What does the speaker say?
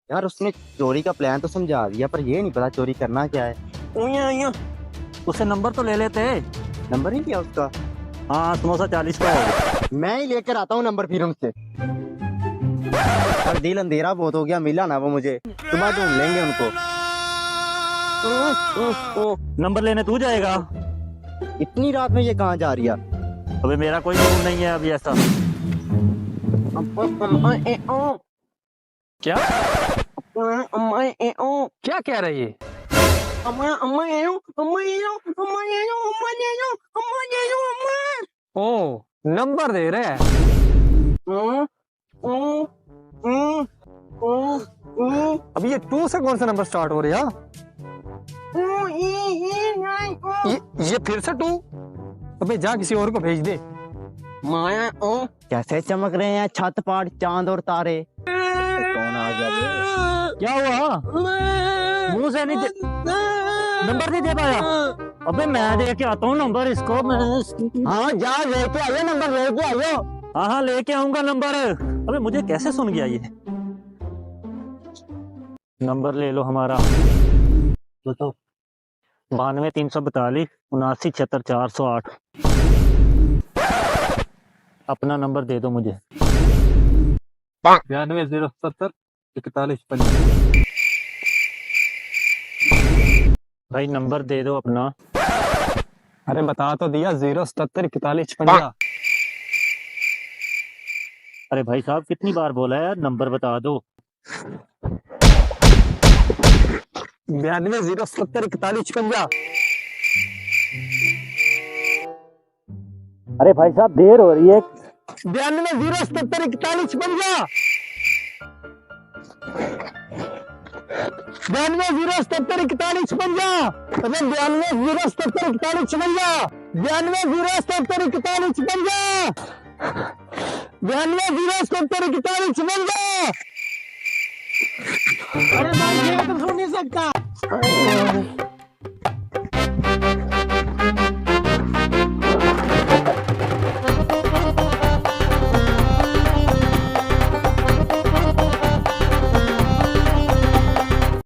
यार उसने चोरी का प्लान तो समझा दिया, पर ये नहीं पता चोरी करना क्या है। उससे नंबर तो ले लेते। नंबर नहीं दिया उसका। हाँ, समोसा 40 का होगा। मैं ही लेकर आता हूँ नंबर फिर उनसे। पर दिल अंधेरा बहुत हो गया, मिला ना वो मुझे, सुबह ढूंढ लेंगे उनको। नंबर लेने तू जाएगा? इतनी रात में ये कहाँ जा रही है? अबे मेरा कोई मूड नहीं है अभी ऐसा। क्या क्या कह रही है? ओ, नंबर दे रहे हैं। अब ये टू से कौन सा नंबर स्टार्ट हो रहा है? ये फिर से टू? अबे जा किसी और को भेज दे। कैसे चमक रहे हैं छत पाट चांद और तारे। कौन आ गया? क्या हुआ? मुंह से नहीं दे, नंबर नहीं दे पाया? अबे मैं दे के आता हूँ नंबर इसको। हाँ जा लेके आइए, नंबर लेके आइए। हाँ लेके आऊंगा नंबर। अबे मुझे कैसे सुन गया ये? नंबर ले लो हमारा। तो 92 342 79 76 408। अपना नंबर दे दो मुझे। 92 070 41 50। भाई नंबर दे दो अपना। अरे बता तो दिया, 070 41 50। अरे भाई साहब कितनी बार बोला है यार, नंबर बता दो। 92 070 41 50। अरे भाई साहब देर हो रही है। 92 070 41 50। 92 070 41 50। अबे 92 070 41 50। 92 070 41 50। 92 070 41 50। अरे भाई ये तो सुन नहीं सकता।